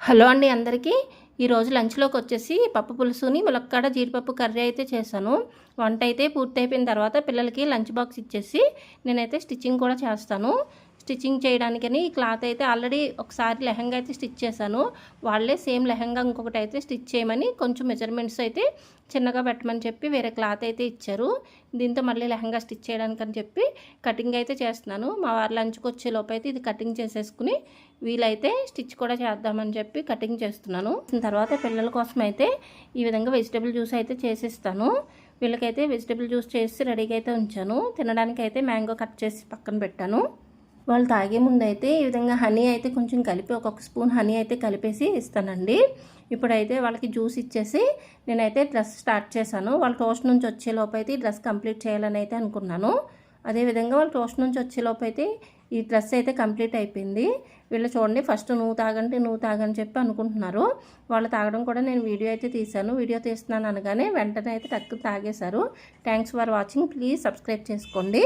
Hello అండి అందరికీ. ఈరోజు లంచ్లోకి వచ్చేసి పప్పు పులుసుని ములక్కాడ జీడిపప్పు కర్రీ అయితే చేశాను. వంట అయితే పూర్తయిపోయిన తర్వాత పిల్లలకి లంచ్ బాక్స్ ఇచ్చేసి నేనైతే స్టిచ్చింగ్ కూడా చేస్తాను. స్టిచ్చింగ్ చేయడానికని ఈ క్లాత్ అయితే ఆల్రెడీ ఒకసారి లెహంగా అయితే స్టిచ్ చేశాను. వాళ్ళే సేమ్ లెహంగా ఇంకొకటి అయితే స్టిచ్ చేయమని కొంచెం మెజర్మెంట్స్ అయితే చిన్నగా పెట్టమని చెప్పి వేరే క్లాత్ అయితే ఇచ్చారు. దీంతో మళ్ళీ లెహంగా స్టిచ్ చేయడానికి అని చెప్పి కటింగ్ అయితే చేస్తున్నాను. మా వారు లంచ్కి వచ్చే లోపు అయితే ఇది కటింగ్ చేసేసుకుని వీలైతే స్టిచ్ కూడా చేద్దామని చెప్పి కటింగ్ చేస్తున్నాను. తర్వాత పిల్లల కోసం అయితే ఈ విధంగా వెజిటబుల్ జ్యూస్ అయితే చేసిస్తాను. వీళ్ళకైతే వెజిటబుల్ జ్యూస్ చేసి రెడీగా అయితే ఉంచాను. తినడానికి అయితే మ్యాంగో కట్ చేసి పక్కన పెట్టాను. వాళ్ళు తాగే ముందు అయితే ఈ విధంగా హనీ అయితే కొంచెం కలిపి ఒక్కొక్క స్పూన్ హనీ అయితే కలిపేసి ఇస్తానండి. ఇప్పుడైతే వాళ్ళకి జ్యూస్ ఇచ్చేసి నేనైతే డ్రెస్ స్టార్ట్ చేశాను. వాళ్ళు టోస్ట్ నుంచి వచ్చేలోపు అయితే ఈ డ్రెస్ కంప్లీట్ చేయాలని అయితే అనుకున్నాను. అదేవిధంగా వాళ్ళు టోస్ట్ నుంచి వచ్చేలోపు అయితే ఈ డ్రెస్ అయితే కంప్లీట్ అయిపోయింది. వీళ్ళు చూడండి, ఫస్ట్ నువ్వు తాగని చెప్పి అనుకుంటున్నారు. వాళ్ళు తాగడం కూడా నేను వీడియో అయితే తీశాను. వీడియో తీస్తున్నాను అనగానే వెంటనే అయితే టక్కు తాగేశారు. Thanks for watching. Please subscribe చేసుకోండి.